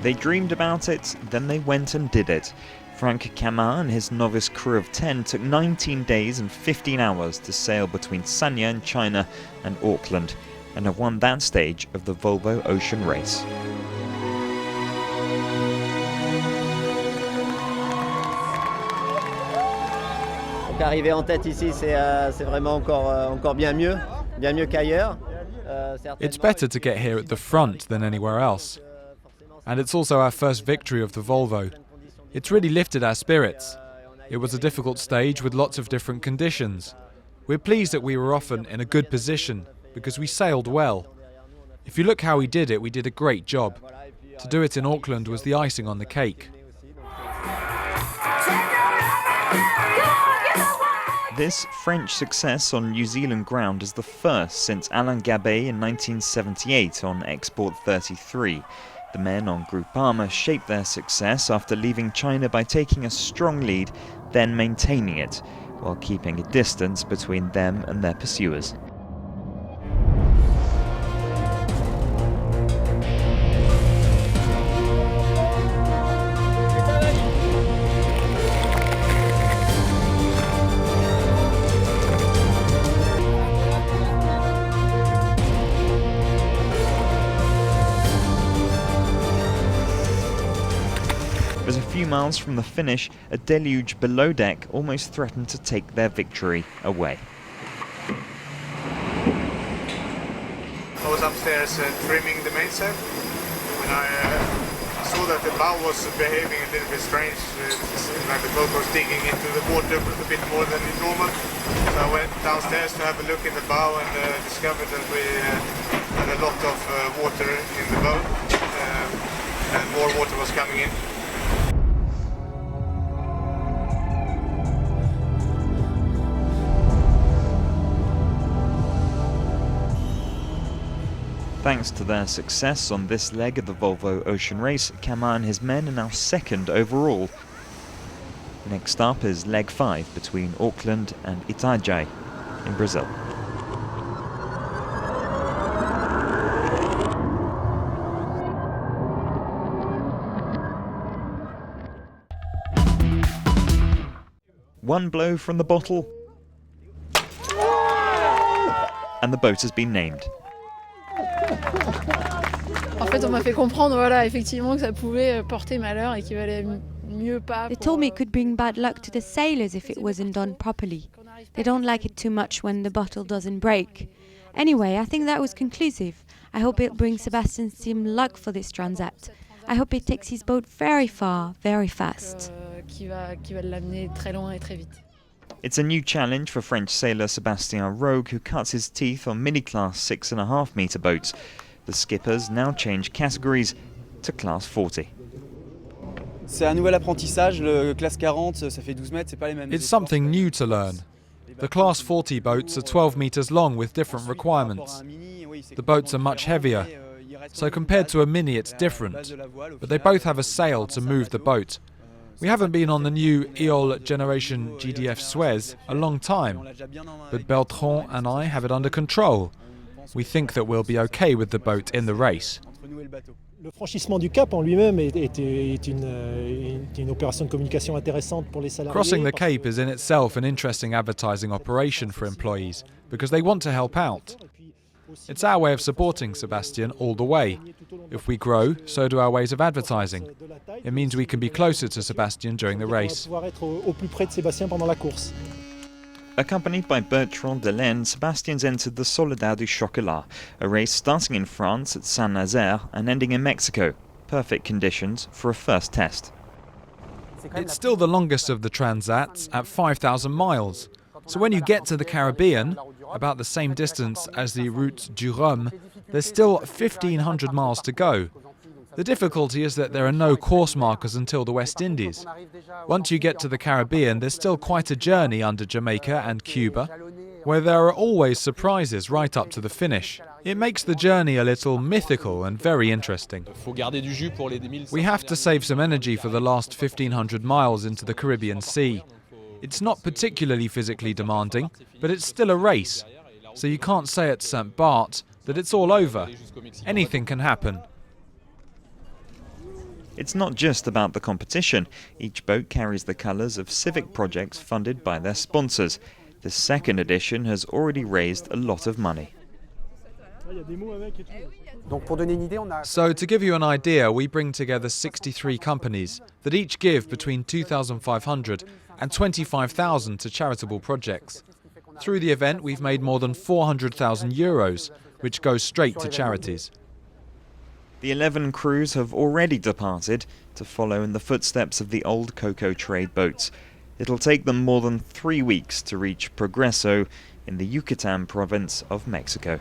They dreamed about it, then they went and did it. Frank Camin and his novice crew of 10 took 19 days and 15 hours to sail between Sanya in China and Auckland, and have won that stage of the Volvo Ocean Race. Arriver en tête ici, c'est vraiment encore bien mieux qu'ailleurs. It's better to get here at the front than anywhere else. And it's also our first victory of the Volvo. It's really lifted our spirits. It was a difficult stage with lots of different conditions. We're pleased that we were often in a good position because we sailed well. If you look how we did a great job. To do it in Auckland was the icing on the cake. This French success on New Zealand ground is the first since Alain Gabet in 1978 on Export 33. The men on Groupama shaped their success after leaving China by taking a strong lead, then maintaining it, while keeping a distance between them and their pursuers. As a few miles from the finish, a deluge below deck almost threatened to take their victory away. I was upstairs trimming the mainsail when I saw that the bow was behaving a little bit strange, like the boat was digging into the water a bit more than normal. So I went downstairs to have a look in the bow and discovered that we had a lot of water in the boat and more water was coming in. Thanks to their success on this leg of the Volvo Ocean Race, Camin and his men are now second overall. Next up is leg 5 between Auckland and Itajaí in Brazil. One blow from the bottle, and the boat has been named. En fait, on m'a fait comprendre, voilà, effectivement, que ça pouvait porter malheur et qu'il valait mieux pas. They told me it could bring bad luck to the sailors if it wasn't done properly. They don't like it too much when the bottle doesn't break. Anyway, I think that was conclusive. I hope it brings Sebastian's team luck for this transat. I hope it takes his boat very far, very fast. Qui va l'amener très loin et très vite. It's a new challenge for French sailor Sébastien Rogue, who cuts his teeth on mini-class 6.5 metre boats. The skippers now change categories to class 40. C'est un nouvel apprentissage, le classe 40, ça fait 12 mètres, c'est pas les mêmes. It's something new to learn. The class 40 boats are 12 meters long with different requirements. The boats are much heavier, so compared to a mini it's different, but they both have a sail to move the boat. We haven't been on the new EOL generation GDF Suez a long time, but Beltran and I have it under control. We think that we'll be okay with the boat in the race. Le franchissement du cap en lui-même est une opération de communication intéressante pour les salariés. Crossing the Cape is in itself an interesting advertising operation for employees because they want to help out. It's our way of supporting Sebastian all the way. If we grow, so do our ways of advertising. It means we can be closer to Sebastian during the race. Accompanied by Bertrand Delaine, Sebastian's entered the Soledad du Chocolat, a race starting in France at Saint-Nazaire and ending in Mexico. Perfect conditions for a first test. It's still the longest of the transats at 5,000 miles. So when you get to the Caribbean, about the same distance as the Route du Rhum, there's still 1,500 miles to go. The difficulty is that there are no course markers until the West Indies. Once you get to the Caribbean, there's still quite a journey under Jamaica and Cuba, where there are always surprises right up to the finish. It makes the journey a little mythical and very interesting. We have to save some energy for the last 1,500 miles into the Caribbean Sea. It's not particularly physically demanding, but it's still a race. So you can't say at St. Barth that it's all over. Anything can happen. It's not just about the competition. Each boat carries the colours of civic projects funded by their sponsors. The second edition has already raised a lot of money. So to give you an idea, we bring together 63 companies that each give between 2,500 and 25,000 to charitable projects. Through the event, we've made more than 400,000 euros, which goes straight to charities. The 11 crews have already departed to follow in the footsteps of the old cocoa trade boats. It'll take them more than 3 weeks to reach Progreso in the Yucatan province of Mexico.